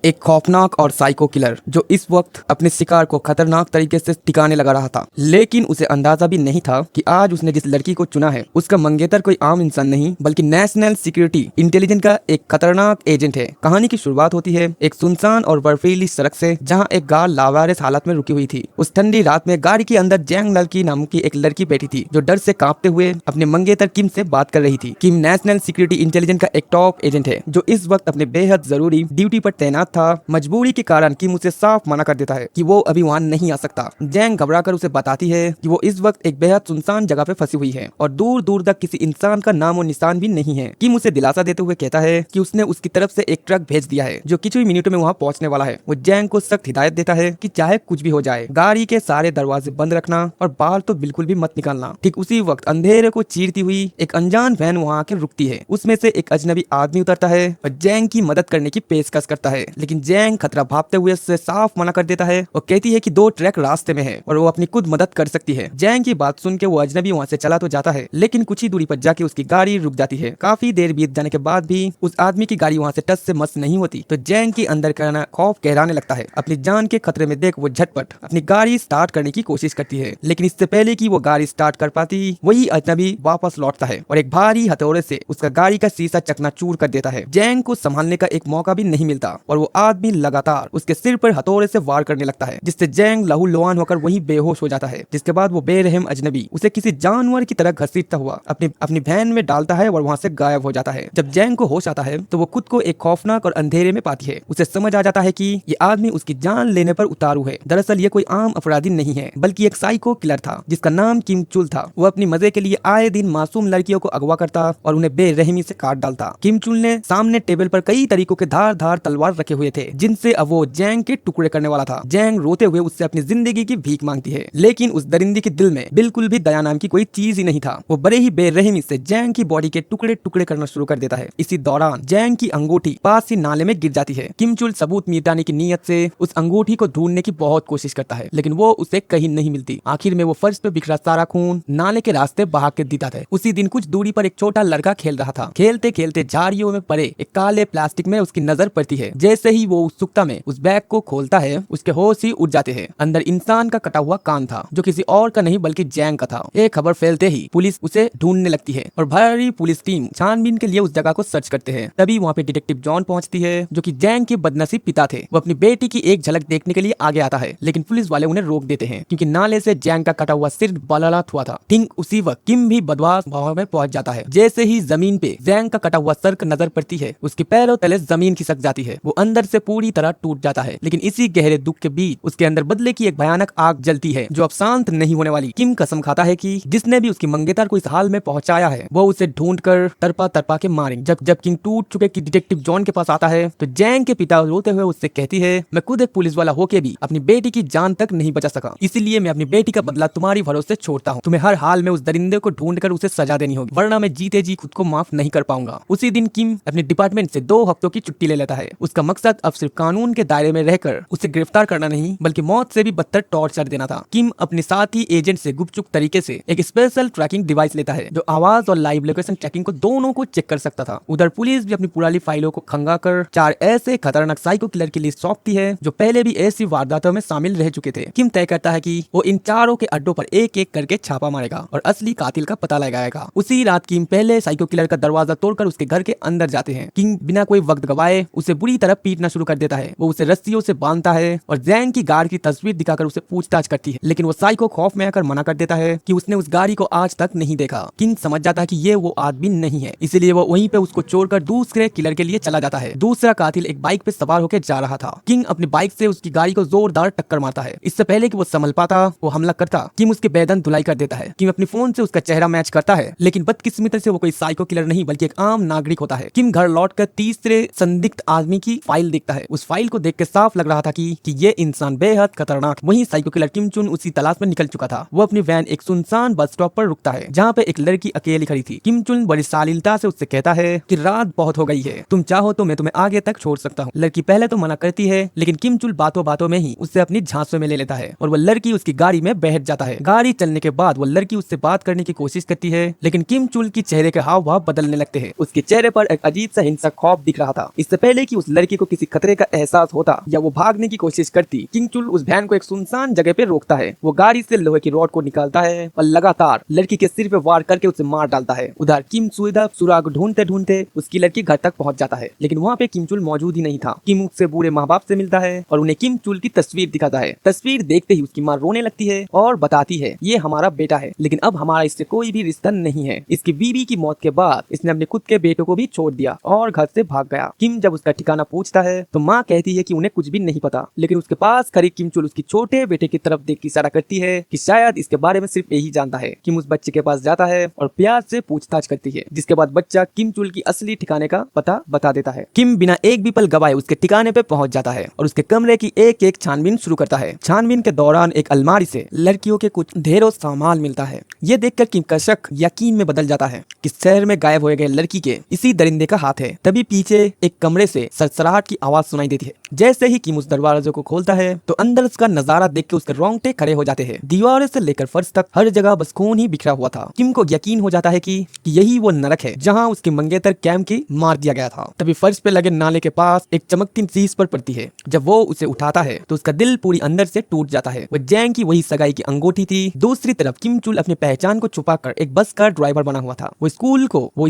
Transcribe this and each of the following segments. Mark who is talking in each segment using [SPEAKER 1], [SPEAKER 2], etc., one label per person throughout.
[SPEAKER 1] एक खौफनाक और साइको किलर जो इस वक्त अपने शिकार को खतरनाक तरीके से ठिकाने लगा रहा था, लेकिन उसे अंदाजा भी नहीं था कि आज उसने जिस लड़की को चुना है उसका मंगेतर कोई आम इंसान नहीं बल्कि नेशनल सिक्योरिटी इंटेलिजेंस का एक खतरनाक एजेंट है। कहानी की शुरुआत होती है एक सुनसान और बर्फीली सड़क से, जहाँ एक कार लावारिस हालत में रुकी हुई थी। उस ठंडी रात में गाड़ी के अंदर जैंग लड़की नाम की एक लड़की बैठी थी जो डर से कांपते हुए अपने मंगेतर किम से बात कर रही थी। किम नेशनल सिक्योरिटी इंटेलिजेंस का एक टॉप एजेंट है जो इस वक्त अपने बेहद जरूरी ड्यूटी पर तैनात था। मजबूरी के कारण किम उसे साफ मना कर देता है कि वो अभी वहाँ नहीं आ सकता। जैंग घबराकर उसे बताती है कि वो इस वक्त एक बेहद सुनसान जगह पे फंसी हुई है और दूर दूर तक किसी इंसान का नाम और निशान भी नहीं है। किम उसे दिलासा देते हुए कहता है कि उसने उसकी तरफ से एक ट्रक भेज दिया है जो कुछ ही मिनटों में वहाँ पहुँचने वाला है। वो जैंग को सख्त हिदायत देता है कि चाहे कुछ भी हो जाए गाड़ी के सारे दरवाजे बंद रखना और बाहर तो बिल्कुल भी मत निकालना। ठीक उसी वक्त अंधेरे को चीरती हुई एक अनजान वैन वहाँ आके रुकती है। उसमें से एक अजनबी आदमी उतरता है और जैंग की मदद करने की पेशकश करता है, लेकिन जैंग खतरा भापते हुए उससे साफ मना कर देता है और कहती है कि 2 ट्रक रास्ते में है और वो अपनी खुद मदद कर सकती है। जैंग की बात सुन के वो अजनबी वहाँ से चला तो जाता है, लेकिन कुछ ही दूरी पर जाके उसकी गाड़ी रुक जाती है। काफी देर बीत जाने के बाद भी उस आदमी की गाड़ी वहाँ से टस से मस नहीं होती तो जैंग के अंदर का खौफ गहराने लगता है। अपनी जान के खतरे में देख वो झटपट अपनी गाड़ी स्टार्ट करने की कोशिश करती है, लेकिन इससे पहले कि वो गाड़ी स्टार्ट कर पाती वही अजनबी वापस लौटता है और एक भारी हथौड़े से उसका गाड़ी का शीशा चकनाचूर कर देता है। जैंग को संभालने का एक मौका भी नहीं मिलता और वो आदमी लगातार उसके सिर पर हथौड़े से वार करने लगता है, जिससे जैंग लहूलुहान होकर वहीं बेहोश हो जाता है। जिसके बाद वो बेरहम अजनबी उसे किसी जानवर की तरह घसीटता हुआ अपनी वैन में डालता है और वहाँ से गायब हो जाता है। जब जैंग को होश आता है तो वो खुद को एक खौफनाक और अंधेरे में पाती है। उसे समझ आ जाता है कि ये आदमी उसकी जान लेने पर उतारू है। दरअसल ये कोई आम अपराधी नहीं है बल्कि एक साइको किलर था जिसका नाम किम चुल था। वो अपनी मजे के लिए आए दिन मासूम लड़कियों को अगवा करता और उन्हें बेरहमी से काट डालता। किम चुल ने सामने टेबल पर कई तरीकों के धार धार तलवार रखे हुए थे जिनसे अब वो जैंग के टुकड़े करने वाला था। जैंग रोते हुए उससे अपनी जिंदगी की भीख मांगती है, लेकिन उस दरिंदे के दिल में बिल्कुल भी दया नाम की कोई चीज ही नहीं था। वो बड़े ही बेरहमी से जैंग की बॉडी के टुकड़े टुकड़े करना शुरू कर देता है। इसी दौरान जैंग की अंगूठी पास ही नाले में गिर जाती है। किम चुल सबूत मिटाने की नीयत से उस अंगूठी को ढूंढने की बहुत कोशिश करता है, लेकिन वो उसे कहीं नहीं मिलती। आखिर में वो फर्श पे बिखरा सारा खून नाले के रास्ते बहा के देता है। उसी दिन कुछ दूरी पर एक छोटा लड़का खेल रहा था। खेलते खेलते झाड़ियों में पड़े एक काले प्लास्टिक में उसकी नजर पड़ती है। जैसे ही वो उत्सुकता में उस बैग को खोलता है उसके होश ही उड़ जाते हैं। अंदर इंसान का कटा हुआ कान था जो किसी और का नहीं बल्कि जैंग का था। ये खबर फैलते ही पुलिस उसे ढूंढने लगती है और भारी पुलिस टीम छानबीन के लिए उस जगह को सर्च करते हैं। तभी वहाँ पे डिटेक्टिव जॉन पहुंचती है जो कि जैंग के बदनसीब पिता थे। वो अपनी बेटी की एक झलक देखने के लिए आगे आता है, लेकिन पुलिस वाले उन्हें रोक देते हैं क्योंकि नाले से जैंग का कटा हुआ सिर बललात हुआ था। ठीक उसी वक्त किम भी बदमाश भाव में पहुंच जाता है। जैसे ही जमीन पे जैंग का कटा हुआ सर नजर पड़ती है उसके पैरों तले जमीन खिसक जाती है। वो अंदर से पूरी तरह टूट जाता है, लेकिन इसी गहरे दुख के बीच उसके अंदर बदले की एक भयानक आग जलती है जो अब शांत नहीं होने वाली। किम कसम खाता है कि जिसने भी उसकी मंगेतर को इस हाल में पहुंचाया है वो उसे ढूंढ कर तरपा तरपा के मारेंगे। जब किंग टूट चुके कि डिटेक्टिव जॉन के पास आता है तो जैंग के पिता रोते हुए उससे कहती है, मैं खुद एक पुलिस वाला होके भी अपनी बेटी की जान तक नहीं बचा सका, इसीलिए मैं अपनी बेटी का बदला तुम्हारी भरोसे छोड़ता हूँ। तुम्हें हर हाल में उस दरिंदे को ढूंढ कर उसे सजा देनी होगी, वरना मैं जीते जी खुद को माफ नहीं कर पाऊंगा। उसी दिन किम अपने डिपार्टमेंट से 2 हफ्तों की छुट्टी ले लेता है। उसका मकसद अब सिर्फ कानून के दायरे में रहकर उसे गिरफ्तार करना नहीं बल्कि मौत से भी बदतर टॉर्चर देना था। किम अपने साथी एजेंट से गुपचुप तरीके से एक स्पेशल ट्रैकिंग डिवाइस लेता है जो आवाज और लाइव लोकेशन ट्रैकिंग को दोनों को चेक कर सकता था। उधर पुलिस भी अपनी पुरानी फाइलों को खंगा कर 4 ऐसे खतरनाक साइको किलर की लिस्ट सौंपती है जो पहले भी ऐसी वारदातों में शामिल रह चुके थे। किम तय करता है कि वो इन चारों के अड्डों पर एक एक करके छापा मारेगा और असली कातिल का पता लगाएगा। उसी रात किम पहले साइको किलर का दरवाजा तोड़कर उसके घर के अंदर जाते हैं। किम बिना कोई वक्त गवाए उसे बुरी तरह पीटना शुरू कर देता है। वो उसे रस्सियों से बांधता है और जैंग की गाड़ी की तस्वीर दिखाकर उसे पूछताछ करती है, लेकिन वो साइको खौफ में आकर मना कर देता है कि उसने उस गाड़ी को आज तक नहीं देखा। किंग समझ जाता है कि ये वो आदमी नहीं है, इसीलिए वो वहीं पे उसको छोड़कर दूसरे किलर के लिए चला जाता है। दूसरा कातिल एक बाइक पे सवार होकर जा रहा था। किंग अपनी बाइक से उसकी गाड़ी को जोरदार टक्कर मारता है। इससे पहले कि वो संभल पाता वो हमला करता, किंग उसके बेदन धुलाई कर देता है। किंग अपने फोन से उसका चेहरा मैच करता है, लेकिन बदकिस्मती से वो कोई साइको किलर नहीं बल्कि एक आम नागरिक होता है। किंग घर लौटकर तीसरे संदिग्ध आदमी की फाइल देखता है। उस फाइल को देख के साफ लग रहा था कि ये इंसान बेहद खतरनाक। वहीं साइको किलर किम चुन उसी तलाश में निकल चुका था। वो अपनी वैन एक सुनसान बस स्टॉप पर रुकता है जहाँ पे एक लड़की अकेली खड़ी थी। किम चुन बड़ी शालीनता से उससे कहता है कि रात बहुत हो गई है, तुम चाहो तो मैं तुम्हें आगे तक छोड़ सकता हूँ। लड़की पहले तो मना करती है, लेकिन किम चुन बातों बातों में ही उससे अपनी झांसों में ले लेता है और वो लड़की उसकी गाड़ी में बैठ जाता है। गाड़ी चलने के बाद वो लड़की उससे बात करने की कोशिश करती है, लेकिन किम चुन की चेहरे के हाव भाव बदलने लगते हैं। उसके चेहरे पर एक अजीब सा हिंसक खौफ दिख रहा था। इससे पहले कि उस लड़की को किसी खतरे का एहसास होता या वो भागने की कोशिश करती, किम चुल उस वैन को एक सुनसान जगह पे रोकता है। वो गाड़ी से लोहे की रॉड को निकालता है और लगातार लड़की के सिर पे वार करके उसे मार डालता है। उधर किम सुराग ढूंढते ढूंढते उसकी लड़की घर तक पहुंच जाता है, लेकिन वहाँ पे किम चुल मौजूद ही नहीं था। किम उससे बुरे माँ बाप से मिलता है और उन्हें किम चुल की तस्वीर दिखाता है। तस्वीर देखते ही उसकी माँ रोने लगती है और बताती है ये हमारा बेटा है, लेकिन अब हमारा इससे कोई भी रिश्ता नहीं है। इसकी बीवी की मौत के बाद इसने अपने खुद के बेटों को भी छोड़ दिया और घर से भाग गया। किम जब उसका ठिकाना पूछता है तो माँ कहती है कि उन्हें कुछ भी नहीं पता, लेकिन उसके पास खड़ी किम चुल उसकी छोटे बेटे की तरफ देख के इशारा करती है कि शायद इसके बारे में सिर्फ यही जानता है। किम उस बच्चे के पास जाता है और प्यार से पूछताछ करती है, जिसके बाद बच्चा किम चुल की असली ठिकाने का पता बता देता है। किम बिना एक भी पल गवाए उसके ठिकाने पे पहुंच जाता है और उसके कमरे की एक एक छानबीन शुरू करता है। छानबीन के दौरान एक अलमारी से लड़कियों के कुछ ढेरों सामान मिलता है। ये देखकर किम का शक यकीन में बदल जाता है कि शहर में गायब हो गए लड़की के इसी दरिंदे का हाथ है। तभी पीछे एक कमरे से सरसराहट की आवाज सुनाई देती है। जैसे ही किम उस दरवाजे को खोलता है तो अंदर उसका नजारा देख के उसके रोंगटे खड़े हो जाते हैं। दीवारों से लेकर फर्श तक हर जगह बस खून ही बिखरा हुआ था। किम को यकीन हो जाता है कि यही वो नरक है जहाँ उसके मंगेतर कैम की मार दिया गया था। तभी फर्श पे लगे नाले के पास एक चमकती चीज पर पड़ती है। जब वो उसे उठाता है तो उसका दिल पूरी अंदर से टूट जाता है। वो जैंग की वही सगाई की अंगूठी थी। दूसरी तरफ किम चुल अपनी पहचान को छुपाकर एक बस का ड्राइवर बना हुआ था। वो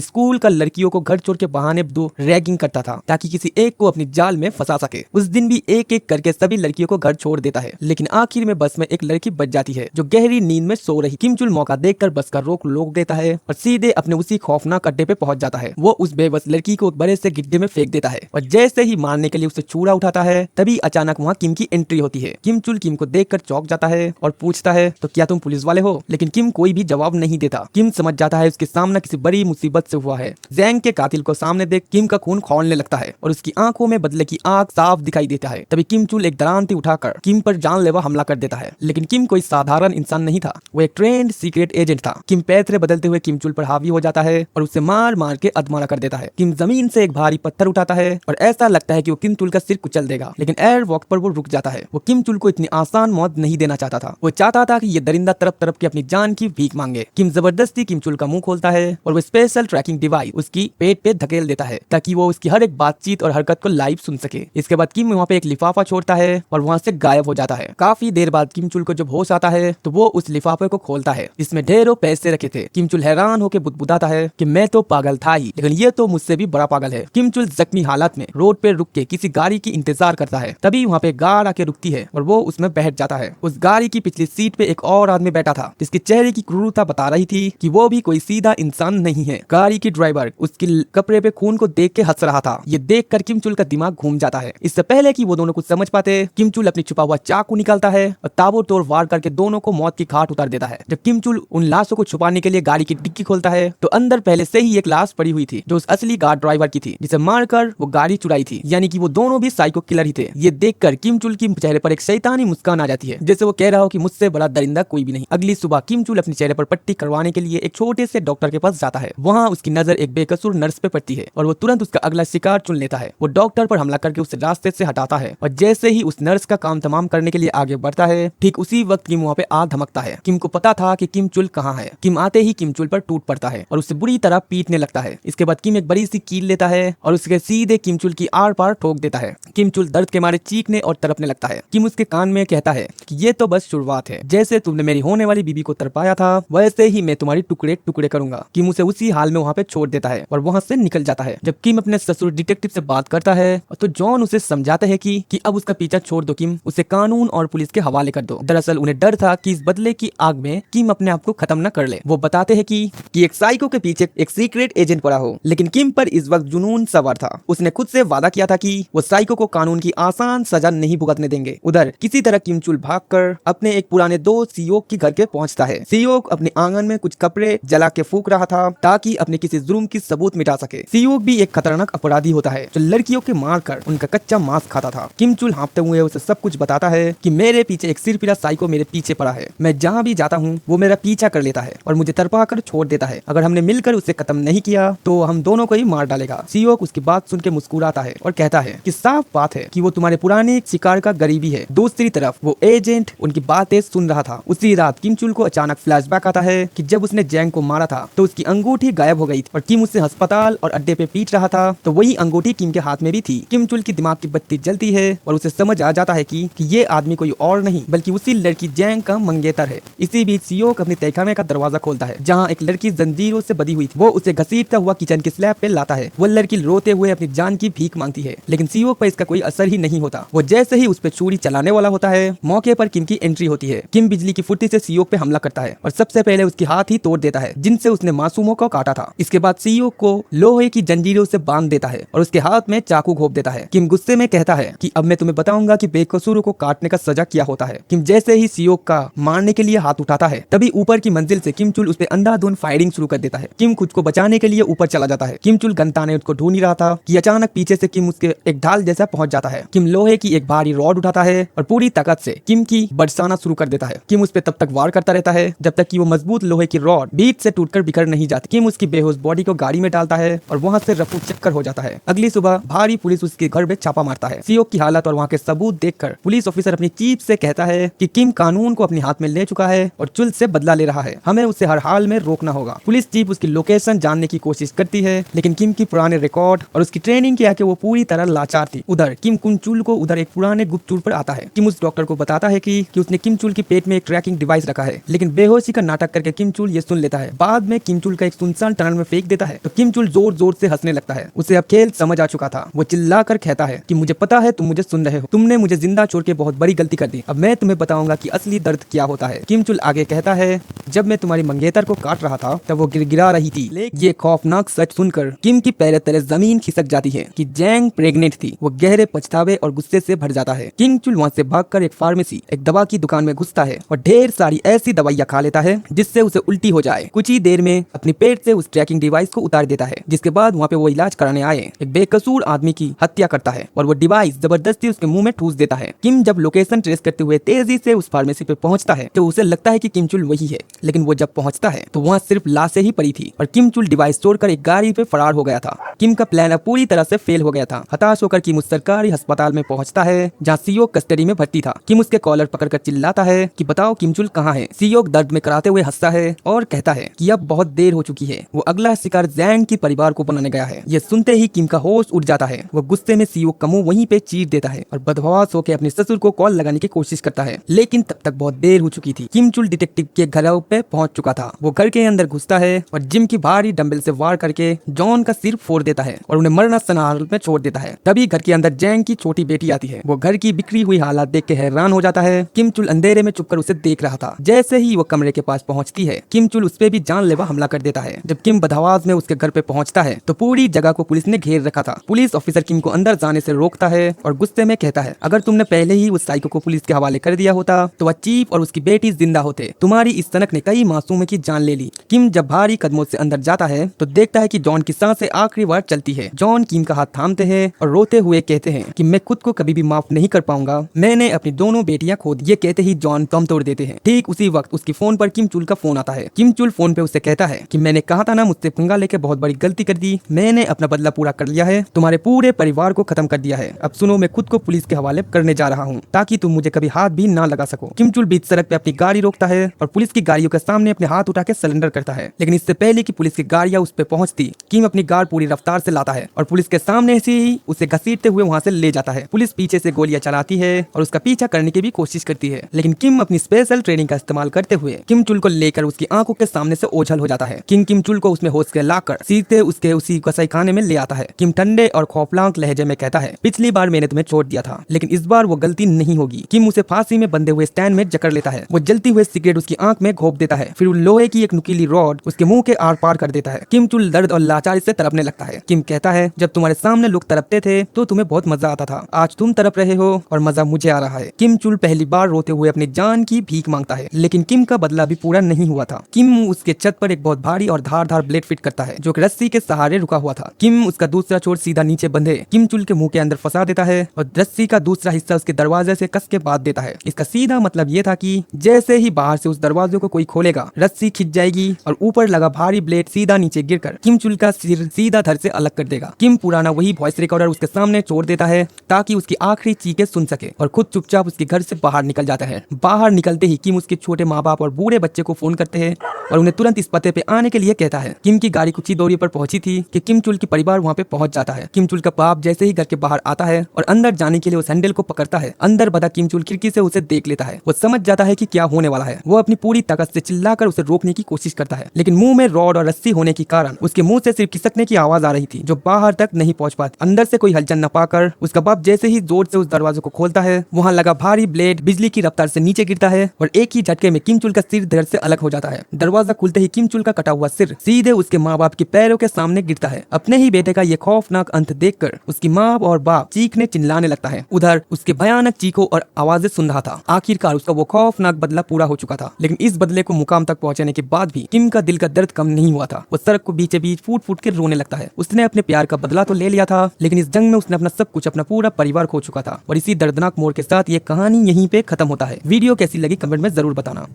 [SPEAKER 1] स्कूल का लड़कियों को घर छोड़ के बहाने दो रैगिंग करता था ताकि किसी एक को अपनी जाल में फंसा सके। उस दिन भी एक एक करके सभी लड़कियों को घर छोड़ देता है, लेकिन आखिर में बस में एक लड़की बच जाती है जो गहरी नींद में सो रही। किम चुल मौका देखकर बस का रोक देता है और सीधे अपने उसी खौफनाक अड्डे पे पहुंच जाता है। वो उस बेबस लड़की को बड़े से गड्ढे में फेंक देता है और जैसे ही मारने के लिए उसे छुरा उठाता है तभी अचानक वहाँ किम की एंट्री होती है। किम चुल किम को देखकर चौंक जाता है और पूछता है तो क्या तुम पुलिस वाले हो, लेकिन किम कोई भी जवाब नहीं देता। किम समझ जाता है उसके सामना किसी बड़ी मुसीबत से हुआ है। जैंग के कातिल को सामने देख किम का खून खौलने लगता है और उसकी आंखों में बदले की आग साफ दिखाई देता है। तभी किम चुल एक दरांती उठाकर किम पर जानलेवा हमला कर देता है, लेकिन किम कोई साधारण इंसान नहीं था, वो एक ट्रेंड सीक्रेट एजेंट था। किम पैतरे बदलते हुए किम चुल पर हावी हो जाता है और उसे मार मार के अधमरा कर देता है। किम जमीन से एक भारी पत्थर उठाता है और ऐसा लगता है कि वो किम चुल का सिर कुचल देगा, लेकिन एयर वॉक पर वो रुक जाता है। वो किम चुल को इतनी आसान मौत नहीं देना चाहता था। वो चाहता था कि ये दरिंदा तरफ तरफ के अपनी जान की भीख मांगे। किम जबरदस्ती किम चुल का मुंह खोलता है और वो स्पेशल ट्रैकिंग डिवाइस उसकी पेट पे धकेल देता है ताकि वो उसकी हर एक बातचीत और हरकत को लाइव सुन सके। इसके बाद किम वहाँ पे एक लिफाफा छोड़ता है और वहाँ से गायब हो जाता है। काफी देर बाद किम चुल को जब होश आता है तो वो उस लिफाफे को खोलता है जिसमें ढेरों पैसे रखे थे। किम चुल हैरान होकर बुदबुदाता है कि मैं तो पागल था ही, लेकिन ये तो मुझसे भी बड़ा पागल है। किम चुल जख्मी हालत में रोड पे रुक के किसी गाड़ी की इंतजार करता है। तभी वहाँ पे कार आके रुकती है और वो उसमें बैठ जाता है। उस गाड़ी की पिछली सीट पे एक और आदमी बैठा था जिसके चेहरे की क्रूरता बता रही थी कि वो भी कोई सीधा इंसान नहीं है। गाड़ी की ड्राइवर उसके कपड़े पे खून को देख के हंस रहा था। ये देख कर किम चुल का दिमाग घूम जाता है। इससे पहले कि वो दोनों कुछ समझ पाते, किम चुल अपनी छुपा हुआ चाकू निकालता है और ताबड़तोड़ वार करके दोनों को मौत की घाट उतार देता है। जब किम चुल उन लाशों को छुपाने के लिए गाड़ी की डिक्की खोलता है तो अंदर पहले से ही एक लाश पड़ी हुई थी जो उस असली कार ड्राइवर की थी जिसे मारकर वो गाड़ी चुराई थी, यानी कि वो दोनों भी साइको किलर ही थे। ये देखकर किम चुल की चेहरे पर एक शैतानी मुस्कान आ जाती है, जैसे वो कह रहा हो कि मुझसे बड़ा दरिंदा कोई भी नहीं। अगली सुबह किम चुल अपने चेहरे पर पट्टी करवाने के लिए एक छोटे से डॉक्टर के पास जाता है। वहाँ उसकी नजर एक बेकसूर नर्स पे पड़ती है और वो तुरंत उसका अगला शिकार चुन लेता है। वो डॉक्टर पर हमला करके उसे रास्ते से हटाता है और जैसे ही उस नर्स का काम तमाम करने के लिए आगे बढ़ता है, ठीक उसी वक्त किम वहाँ पे आ धमकता है। किम को पता था कि किम चुल कहाँ है। किम आते ही किम चुल पर टूट पड़ता है और उसे बुरी तरह पीटने लगता है। इसके बाद किम एक बड़ी सी कील लेता है और उसके सीधे किम चुल की आर पार ठोक देता है। किम चुल दर्द के मारे चीखने और तड़पने लगता है। किम उसके कान में कहता है कि ये तो बस शुरुआत है, जैसे तुमने मेरी होने वाली बीबी को तरपाया था वैसे ही मैं तुम्हारी टुकड़े टुकड़े करूंगा। किम उसे उसी हाल में वहाँ पे छोड़ देता है और वहाँ से निकल जाता है। जब किम अपने ससुर डिटेक्टिव से बात करता है तो जॉन उसे समझाता है कि अब उसका पीछा छोड़ दो किम, उसे कानून और पुलिस के हवाले कर दो। दरअसल उन्हें डर था कि इस बदले की आग में किम अपने आप को खत्म न कर ले। वो बताते हैं कि एक साइको के पीछे एक सीक्रेट एजेंट पड़ा हो, लेकिन किम पर इस वक्त जुनून सवार था। उसने खुद से वादा किया था कि वो साइको को कानून की आसान सजा नहीं भुगतने देंगे। उधर किसी तरह किम चुल भागकर अपने एक पुराने दोस्त सियोक के घर के पहुंचता है। सियोक अपने आंगन में कुछ कपड़े जला के फूंक रहा था ताकि अपने किसी जुर्म की सबूत मिटा सके। सियोक भी एक खतरनाक अपराधी होता है जो लड़कियों के मार कर उनका कच्चा मांस खाता था। किम चुल हाँफते हुए उसे सब कुछ बताता है कि मेरे पीछे एक सिरफिरा साइको मेरे पीछे पड़ा है। मैं जहाँ भी जाता हूँ वो मेरा पीछा कर लेता है और मुझे तरपा कर छोड़ देता है। अगर हमने मिलकर उसे खत्म नहीं किया तो हम दोनों को ही मार डालेगा। सियोक उसकी बात सुन के मुस्कुराता है और कहता है कि साफ बात है कि वो तुम्हारे पुराने शिकार का गरीबी है। दूसरी तरफ वो एजेंट उनकी बातें सुन रहा था। उसी रात किम चुल को अचानक फ्लैशबैक आता है कि जब उसने जैंग को मारा था तो उसकी अंगूठी गायब हो गई थी और किम उससे अस्पताल और अड्डे पे पीट रहा था तो वही अंगूठी किम के हाथ में भी थी। ही किम चुल की दिमाग की बत्ती जलती है और उसे समझ आ जाता है कि ये आदमी कोई और नहीं बल्कि उसी लड़की जैंग का मंगेतर है। इसी बीच सियोक अपनी तहखाने का दरवाजा खोलता है जहाँ एक लड़की जंजीरों से बंधी हुई थी। वो उसे घसीटता हुआ किचन के स्लैब पे लाता है। वो लड़की रोते हुए अपनी जान की भीख मांगती है, लेकिन सियोक पर इसका कोई असर ही नहीं होता। वो जैसे ही उस पर छुरी चलाने वाला होता है, मौके पर किम की एंट्री होती है। किम बिजली की फुर्ती से सियोक पे हमला करता है और सबसे पहले उसकी हाथ ही तोड़ देता है जिनसे उसने मासूमों को काटा था। इसके बाद सियोक को लोहे की जंजीरों से बांध देता है और उसके हाथ में चाकू घोंप देता है। किम गुस्से में कहता है कि अब मैं तुम्हें बताऊंगा कि बेकसूरों को काटने का सजा क्या होता है। किम जैसे ही सियोक का मारने के लिए हाथ उठाता है, तभी ऊपर की मंजिल से किम चुल उस पर अंधाधुंध फायरिंग शुरू कर देता है। किम खुद को बचाने के लिए ऊपर चला जाता है। किम चुल गनताने उसको ढूंढ ही रहा था कि अचानक पीछे से किम उसके एक ढाल जैसा पहुंच जाता है। किम लोहे की एक भारी रॉड उठाता है और पूरी ताकत से किम की बरसाना शुरू कर देता है। किम उस पर तब तक वार करता रहता है जब तक कि वो मजबूत लोहे की रॉड बीच से टूटकर बिखर नहीं जाती। किम उसकी बेहोश बॉडी को गाड़ी में डालता है और वहाँ से रफू चक्कर हो जाता है। अगली सुबह भारी पुलिस उसके घर में छापा मारता है। सियोक की हालत और वहाँ के सबूत देखकर पुलिस ऑफिसर अपनी चीफ से कहता है कि किम कानून को अपने हाथ में ले चुका है और चुल से बदला ले रहा है। हमें उसे हर हाल में रोकना होगा। पुलिस चीफ उसकी लोकेशन जानने की कोशिश करती है, लेकिन किम की पुराने रिकॉर्ड और उसकी ट्रेनिंग के आके वो पूरी तरह लाचार थी। उधर किम कुंचुल को उधर एक पुराने गुप्तचर पर आता है। किम उस डॉक्टर को बताता है कि उसने किम चुल के पेट में एक ट्रैकिंग डिवाइस रखा है, लेकिन बेहोशी का नाटक करके किम चुल ये सुन लेता है। बाद में किम चुल का एक सुनसान टनल में फेंक देता है तो किम चुल जोर जोर से हंसने लगता है। उसे अब खेल समझ आ चुका था। वो चिल्लाकर कहता है कि मुझे पता है तुम मुझे सुन रहे हो, तुमने मुझे जिंदा छोड़ के बहुत बड़ी गलती कर दी। अब मैं तुम्हें बताऊंगा कि असली दर्द क्या होता है। किम चुल आगे कहता है, जब मैं तुम्हारी मंगेतर को काट रहा था तब वो गिरा रही थी। ये खौफनाक सच सुनकर किम की पैरों तले जमीन खिसक जाती है कि जैंग प्रेग्नेंट थी। वो गहरे पछतावे और गुस्से से भर जाता है। किम चुल वहाँ से भागकर एक फार्मेसी, एक दवा की दुकान में घुसता है और ढेर सारी ऐसी दवाइयाँ खा लेता है जिससे उसे उल्टी हो जाए। कुछ ही देर में अपने पेट से उस ट्रैकिंग डिवाइस को उतार देता है, जिसके बाद वहाँ पे वो इलाज कराने आए एक बेकसूर आदमी की हत्या करता है और वो डिवाइस जबरदस्ती उसके मुंह में ठूस देता है। किम जब लोकेशन ट्रेस करते हुए तेजी से उस फार्मेसी पे पहुंचता है तो उसे लगता है कि किम चुल वही है, लेकिन वो जब पहुंचता है तो वहाँ सिर्फ लाशें ही पड़ी थी और किम चुल डिवाइस तोड़कर एक गाड़ी पे फरार हो गया था। किम का प्लान अब पूरी तरह से फेल हो गया था। हताश होकर किम उस सरकारी अस्पताल में पहुंचता है जहाँ सियोक कस्टडी में भर्ती था। किम उसके कॉलर पकड़कर चिल्लाता है कि बताओ किम चुल कहाँ है। सियोक दर्द में कराते हुए हंसता है और कहता है कि अब बहुत देर हो चुकी है। वो अगला शिकार जैंग की परिवार को बनाने गया है। ये सुनते ही किम का होश उड़ जाता है। वो गुस्से में सियोक का मुंह वहीं पे चीर देता है और बदहवास होकर अपने ससुर को कॉल लगाने की कोशिश करता है, लेकिन तब तक बहुत देर हो चुकी थी। किम चुल डिटेक्टिव के घर पे पहुंच चुका था। वो घर के अंदर घुसता है और जिम की भारी डंबल से वार करके जॉन का सिर फोड़ देता है और उन्हें मरणासन हालत में छोड़ देता है। तभी घर के अंदर जैंग की छोटी बेटी आती है। वो घर की बिखरी हुई हालत देख के हैरान हो जाता है। किम चुल अंधेरे में छुपकर उसे देख रहा था। जैसे ही वो कमरे के पास पहुंचती है, किम चुल उस पे भी जानलेवा हमला कर देता है। जब किम बदहवास में उसके घर पे पहुंचता है तो पूरी जगह को पुलिस ने घेर रखा था। पुलिस ऑफिसर किम को अंदर जाने से रोकता है और गुस्से में कहता है, अगर तुमने पहले ही उस साइको को पुलिस के हवाले कर दिया होता तो वह चीफ और उसकी बेटी जिंदा होते। तुम्हारी इस सनक ने कई मासूमों की जान ले ली। किम जब भारी कदमों से अंदर जाता है तो देखता है कि जॉन की सांसें आखिरी बार चलती है। जॉन किम का हाथ थामते हैं और रोते हुए कहते हैं कि मैं खुद को कभी भी माफ नहीं कर पाऊंगा, मैंने अपनी दोनों बेटियां खो दी। ये कहते ही जॉन दम तोड़ देते हैं। ठीक उसी वक्त उसकी फोन पर किम चुल का फोन आता है। किम चुल फोन पे उसे कहता है कि मैंने कहा था ना, मुझसे पंगा लेके बहुत बड़ी गलती कर दी। मैंने अपना बदला पूरा कर लिया है, तुम्हारे पूरे परिवार को खत्म कर दिया है। अब सुनो, मैं खुद को पुलिस के हवाले करने जा रहा हूँ ताकि तुम मुझे कभी हाथ भी ना लगा सको। किम चुल बीच सड़क पे अपनी गाड़ी रोकता है और पुलिस की गाड़ियों के सामने अपने हाथ उठा के सरेंडर करता है। लेकिन इससे पहले कि पुलिस की गाड़ियां उस पे पहुंचती, किम अपनी कार पूरी रफ्तार से लाता है और पुलिस के सामने से ही उसे घसीटते हुए वहां से ले जाता है। पुलिस पीछे से गोलियां चलाती है और उसका पीछा करने की भी कोशिश करती है, लेकिन किम अपनी स्पेशल ट्रेनिंग का इस्तेमाल करते हुए किम चुल को लेकर उसकी आंखों के सामने से ओझल हो जाता है। किम चुल को उसमें होश के लाकर सीधे उसके उसी कसाई खाने में ले आता है। किम ठंडे और खौफनाक लहजे में कहता है, पिछली बार मैंने तुम्हें छोड़ दिया था, लेकिन इस बार वो गलती नहीं होगी। किम उसे फांसी में बंधे हुए स्टैंड में जकड़ लेता है। वो जलती हुए सिगरेट उसकी आंख में घोंप देता है, फिर लोहे की एक नुकीली रॉड उसके मुंह के आर पार कर देता है। किम चुल दर्द और लाचारी से तड़पने लगता है। किम कहता है, जब तुम्हारे सामने लोग तड़पते थे तो तुम्हें बहुत मजा आता था, आज तुम तड़प रहे हो और मजा मुझे आ रहा है। किम चुल पहली बार रोते हुए अपनी जान की भीख मांगता है, लेकिन किम का बदला भी पूरा नहीं हुआ था। किम उसके छत पर एक बहुत भारी और धारदार ब्लेड फिट करता है जो एक रस्सी के सहारे रुका हुआ था। किम उसका दूसरा छोर सीधा नीचे बंधे किम चुल के मुंह के अंदर फंसा देता है और रस्सी का दूसरा हिस्सा उसके दरवाजे से कस के बांध देता है। इसका सीधा मतलब ये था कि जैसे ही बाहर से उस दरवाजे को कोई खोलेगा, रस्सी खिंच जाएगी और ऊपर लगा भारी ब्लेड सीधा नीचे गिरकर किम चुल का सिर सीधा धड़ से अलग कर देगा। किम पुराना वही वॉइस रिकॉर्डर उसके सामने छोड़ देता है ताकि उसकी आखिरी चीखें सुन सके और खुद चुपचाप उसके घर से बाहर निकल जाता है। बाहर निकलते ही किम उसके छोटे माँ बाप और बूढ़े बच्चे को फोन करते हैं और उन्हें तुरंत इस पते पे आने के लिए कहता है। किम की गाड़ी कुछ ही दूरी पर पहुंची थी कि किम चुल की परिवार वहाँ पे पहुंच जाता है। किम चुल का बाप जैसे ही घर के बाहर आता है और अंदर जाने के लिए उस हैंडल को पकड़ता है, अंदर बदा किम चुल खिड़की से उसे देख लेता है। वो समझ जाता है कि क्या होने वाला है। वो अपनी पूरी ताकत से चिल्लाकर उसे रोकने की कोशिश करता है, लेकिन मुंह में रॉड और रस्सी होने के कारण उसके मुंह से सिर्फ खिसकने की आवाज आ रही थी जो बाहर तक नहीं पहुंच पाती। अंदर से कोई हलचल न पाकर उसका बाप जैसे ही जोर से उस दरवाजे को खोलता है, वहां लगा भारी ब्लेड बिजली की रफ्तार से नीचे गिरता है और एक ही झटके में किम चुल का सिर दर्द से अलग हो जाता है। दरवाजा खुलते ही किम चुल का कटा हुआ सिर सीधे उसके माँ बाप के पैरों के सामने गिरता है। अपने ही बेटे का ये खौफनाक अंत देखकर उसकी माँ और बाप चीखने चिल्लाने लगता है। उधर उसके भयानक चीखों और आवाजें सुन रहा था। आखिरकार उसका वो खौफनाक बदला पूरा हो चुका था, लेकिन इस बदले को मुकाम तक पहुंचाने के बाद भी किम का दिल का दर्द कम नहीं हुआ था। वो सड़क को बीचे बीच फूट फूट के रोने लगता है। उसने अपने प्यार का बदला तो ले लिया था, लेकिन इस जंग में उसने अपना सब कुछ, अपना पूरा परिवार खो चुका था। और इसी दर्दनाक मोड़ के साथ ये कहानी यहीं पे खत्म होता है। वीडियो कैसी लगी कमेंट में जरूर बताना।